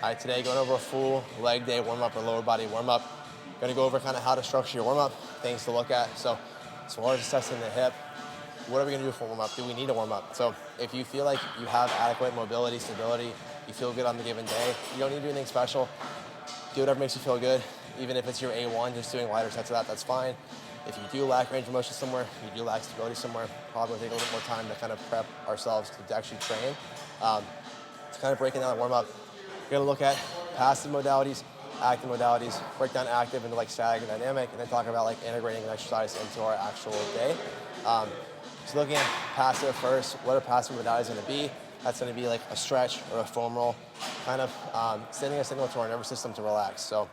All right, today going over a full leg day warm-up or lower body warm-up. Gonna go over kind of how to structure your warm-up, things to look at. So as far as assessing the hip, what are we gonna do for warm-up? Do we need a warm-up? So if you feel like you have adequate mobility, stability, you feel good on the given day, you don't need to do anything special. Do whatever makes you feel good. Even if it's your A1, just doing lighter sets of that, that's fine. If you do lack range of motion somewhere, you do lack stability somewhere, probably take a little bit more time to kind of prep ourselves to actually train. To kind of breaking down the warm-up, we're gonna look at passive modalities, active modalities, break down active into like static and dynamic, and then talk about like integrating an exercise into our actual day. So looking at passive first, what are passive modalities gonna be? That's gonna be like a stretch or a foam roll, kind of sending a signal to our nervous system to relax. So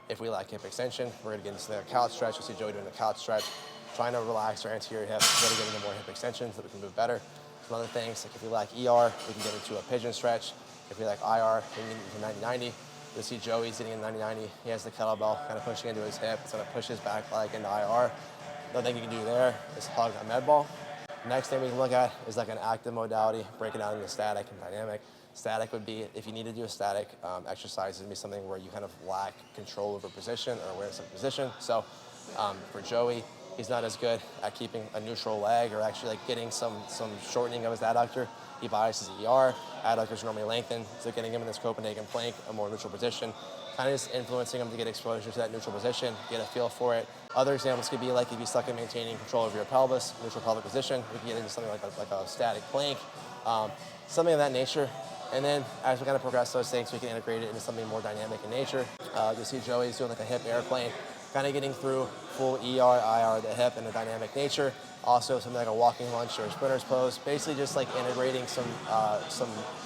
if we lack hip extension, we're gonna get into the couch stretch. You'll see Joey doing the couch stretch, trying to relax our anterior hip, really getting into more hip extension so that we can move better. Some other things, like if we lack ER, we can get into a pigeon stretch. If we lack IR, we can get into 90-90. You'll see Joey sitting in 90-90. He has the kettlebell kind of pushing into his hip. It's gonna push his back leg into IR. Another thing you can do there is hug a med ball. Next thing we can look at is like an active modality, breaking down into static and dynamic. Static would be, if you need to do a static exercise, it would be something where you kind of lack control over position or awareness of position. So for Joey, he's not as good at keeping a neutral leg or actually like getting some shortening of his adductor. He biases ER, adductors normally lengthen, so getting him in this Copenhagen plank, a more neutral position, kind of just influencing him to get exposure to that neutral position, get a feel for it. Other examples could be like if you suck at maintaining control over your pelvis, neutral pelvic position, we can get into something like a static plank, something of that nature. And then as we kind of progress those things, we can integrate it into something more dynamic in nature. You'll see Joey's doing like a hip airplane, kind of getting through full ER, IR, the hip in a dynamic nature. Also something like a walking lunge or a sprinter's pose, basically just like integrating some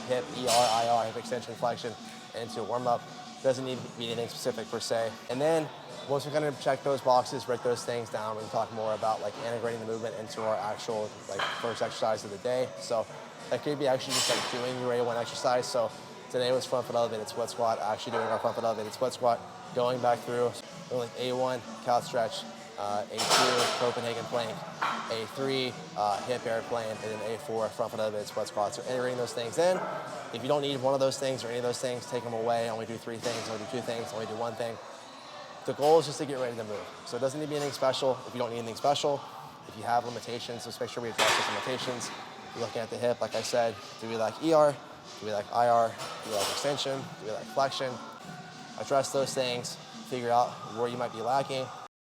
hip, ER, IR, hip extension, flexion into a warm-up. Doesn't need to be anything specific per se. And then once we kind of check those boxes, break those things down, we can talk more about like integrating the movement into our actual like first exercise of the day. So that could be actually just like doing your A1 exercise. So today was front foot elevated split squat, actually doing our front foot elevated split squat, going back through like A1, couch stretch, A2, Copenhagen plank, A3, hip airplane, and then A4, front foot elevated split squat. So integrating those things in. If you don't need one of those things or any of those things, take them away. Only do 3 things, only do 2 things, only do 1 thing. The goal is just to get ready to move. So it doesn't need to be anything special if you don't need anything special. If you have limitations, let's make sure we address those limitations. You're looking at the hip, like I said, do we lack ER? Do we lack IR? Do we lack extension? Do we lack flexion? Address those things, figure out where you might be lacking,